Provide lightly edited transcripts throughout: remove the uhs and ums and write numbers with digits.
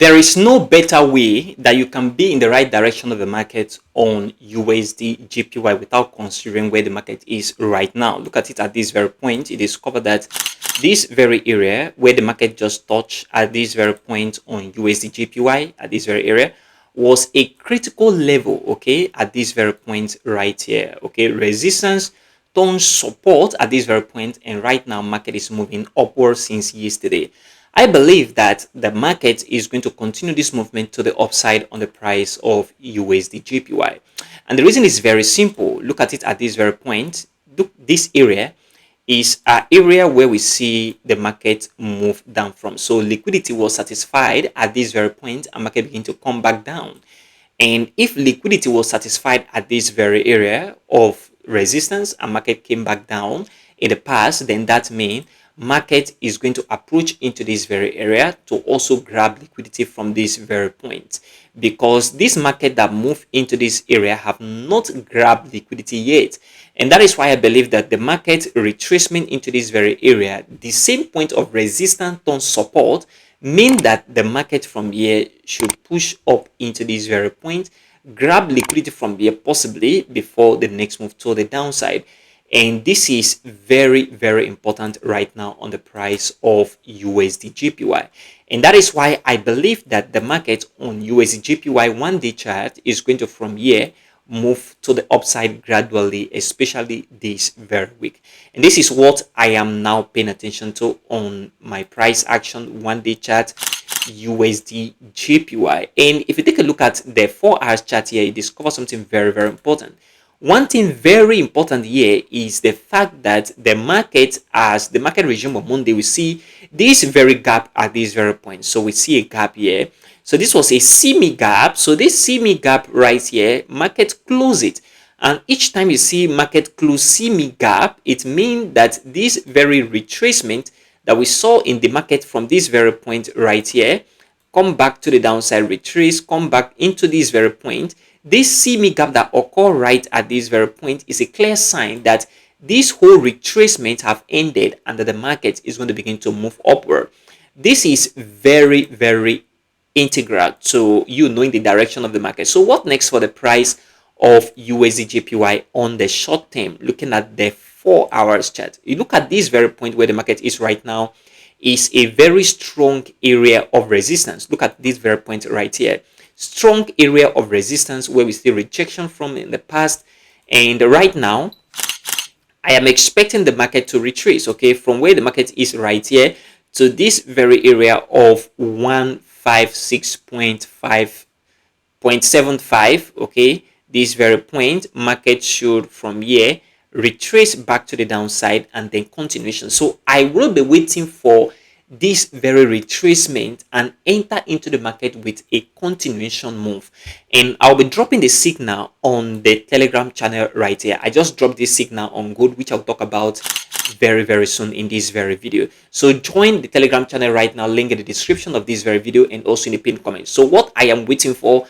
There is no better way that you can be in the right direction of the market on USDJPY without considering where the market is right now. Look at it at this very point. It is covered that this very area where the market just touched at this very point on USDJPY at this very area was a critical level, okay, at this very point right here, okay, resistance turns support at this very point, and right now market is moving upward since yesterday. I believe that the market is going to continue this movement to the upside on the price of USDJPY. And the reason is very simple. Look at it at this very point. Look, this area is an area where we see the market move down from. So liquidity was satisfied at this very point and market begin to come back down. And if liquidity was satisfied at this very area of resistance and market came back down in the past, then that means market is going to approach into this very area to also grab liquidity from this very point, because this market that moved into this area have not grabbed liquidity yet. And that is why I believe that the market retracement into this very area, the same point of resistance on support, mean that the market from here should push up into this very point, grab liquidity from here possibly before the next move to the downside. And this is very, very important right now on the price of USDJPY. And that is why I believe that the market on USDJPY 1-day chart is going to from here move to the upside gradually, especially this very week. And this is what I am now paying attention to on my price action 1-day chart USDJPY. And if you take a look at the 4-hour chart here, you discover something very, very important. One thing very important here is the fact that the market, as the market regime on Monday, we see this very gap at this very point. So we see a gap here. So this was a semi gap. So this semi gap right here, market close it. And each time you see market close semi gap, it means that this very retracement that we saw in the market from this very point right here, come back to the downside, retrace, come back into this very point. This semi gap that occur right at this very point is a clear sign that this whole retracement have ended and that the market is going to begin to move upward. This is very, very integral to you knowing the direction of the market. So what next for the price of USDJPY on the short term? Looking at the 4-hour chart, you look at this very point where the market is right now is a very strong area of resistance. Look at this very point right here. Strong area of resistance where we see rejection from in the past, and right now I am expecting the market to retrace, okay, from where the market is right here to this very area of 156.5.75, okay. This very point, market should from here retrace back to the downside and then continuation. So I will be waiting for this very retracement and enter into the market with a continuation move. And I'll be dropping the signal on the Telegram channel right here. I just dropped this signal on gold, which I'll talk about very, very soon in this very video. So join the Telegram channel right now, link in the description of this very video and also in the pinned comment. So what I am waiting for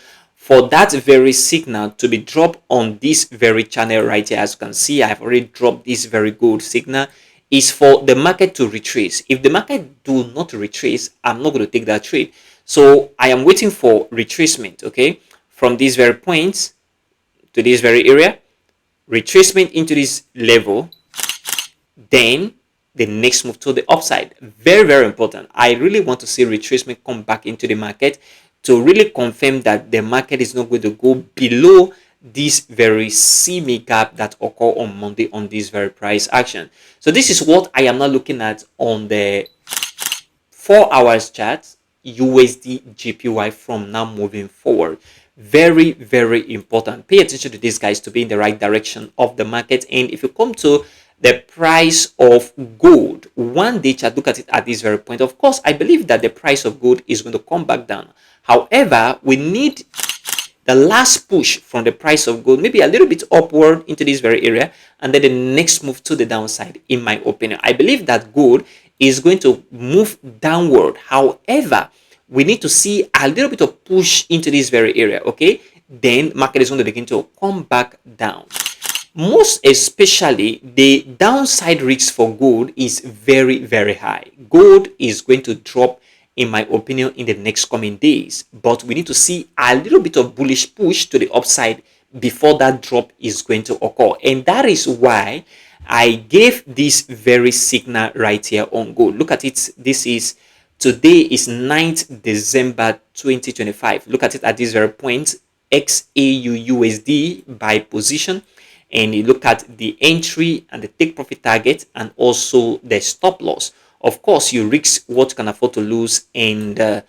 that very signal to be dropped on this very channel right here, as you can see, I have already dropped this very good signal, is for the market to retrace. If the market do not retrace, I'm not going to take that trade. So I am waiting for retracement, okay, from these very points to this very area, retracement into this level, then the next move to the upside. Very, very important. I really want to see retracement come back into the market to really confirm that the market is not going to go below this very semi gap that occur on Monday on this very price action. So this is what I am now looking at on the 4-hour chart USDJPY from now moving forward. Very, very important. Pay attention to this, guys, to be in the right direction of the market. And if you come to the price of gold 1-day chart, look at it at this very point. Of course, I believe that the price of gold is going to come back down. However, we need the last push from the price of gold, maybe a little bit upward into this very area, and then the next move to the downside. In my opinion, I believe that gold is going to move downward. However, we need to see a little bit of push into this very area, okay, then market is going to begin to come back down. Most especially the downside risk for gold is very, very high. Gold is going to drop in my opinion, in the next coming days. But we need to see a little bit of bullish push to the upside before that drop is going to occur. And that is why I gave this very signal right here on gold. Look at it. This is today is 9th December 2025. Look at it at this very point. XAUUSD by position, and you look at the entry and the take profit target and also the stop loss. Of course, you risk what you can afford to lose, and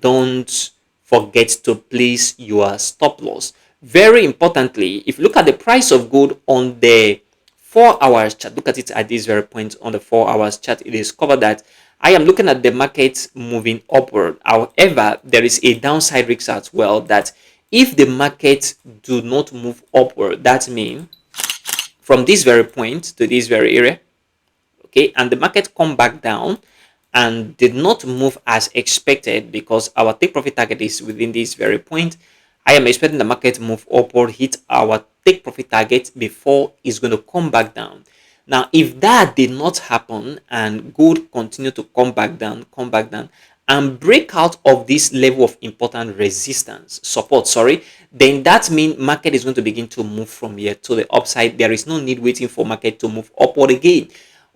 don't forget to place your stop loss. Very importantly, if you look at the price of gold on the 4 hours chart, look at it at this very point on the 4 hours chart, it is covered that I am looking at the market moving upward. However, there is a downside risk as well, that if the market do not move upward, that means from this very point to this very area, okay, and the market come back down and did not move as expected, because our take profit target is within this very point, I am expecting the market move upward, hit our take profit target before it's going to come back down. Now, if that did not happen and gold continue to come back down, and break out of this level of important resistance, support, then that means market is going to begin to move from here to the upside. There is no need waiting for market to move upward again.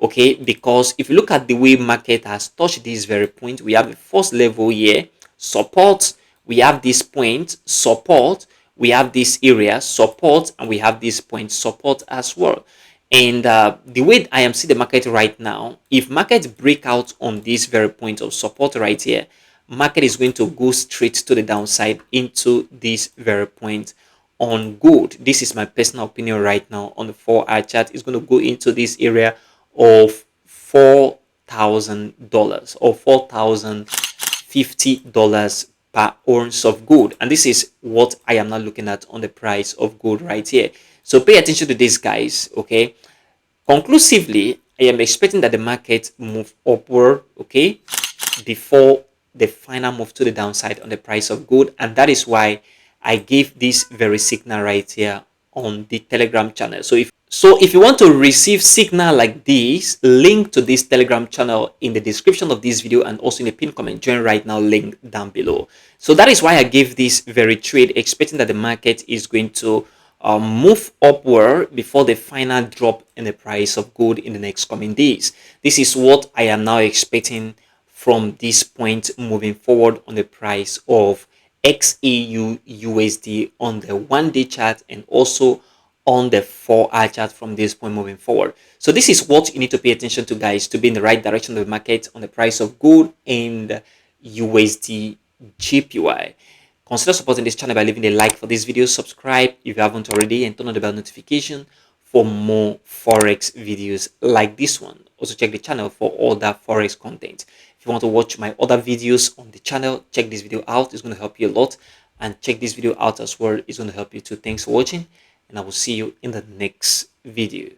Okay, because if you look at the way market has touched this very point, we have the first level here, support, we have this point, support, we have this area, support, and we have this point, support as well. And the way I am seeing the market right now, if market break out on this very point of support right here, market is going to go straight to the downside into this very point on gold. This is my personal opinion right now on the 4-hour chart. It's going to go into this area of $4,000 or $4,050 per ounce of gold, and this is what I am now looking at on the price of gold right here. So pay attention to this, guys. Okay, conclusively, I am expecting that the market move upward, okay, before the final move to the downside on the price of gold, and that is why I gave this very signal right here on the Telegram channel. So if you want to receive signal like this, link to this Telegram channel in the description of this video and also in the pinned comment. Join right now, link down below. So that is why I gave this very trade, expecting that the market is going to move upward before the final drop in the price of gold in the next coming days. This is what I am now expecting from this point moving forward on the price of XAUUSD on the 1-day chart and also on the 4-hour chart from this point moving forward. So this is what you need to pay attention to, guys, to be in the right direction of the market on the price of gold and USDJPY. Consider supporting this channel by leaving a like for this video, subscribe if you haven't already, and turn on the bell notification for more forex videos like this one. Also check the channel for other forex content. If you want to watch my other videos on the channel, check this video out. It's going to help you a lot, and check this video out as well. It's going to help you too. Thanks for watching, and I will see you in the next video.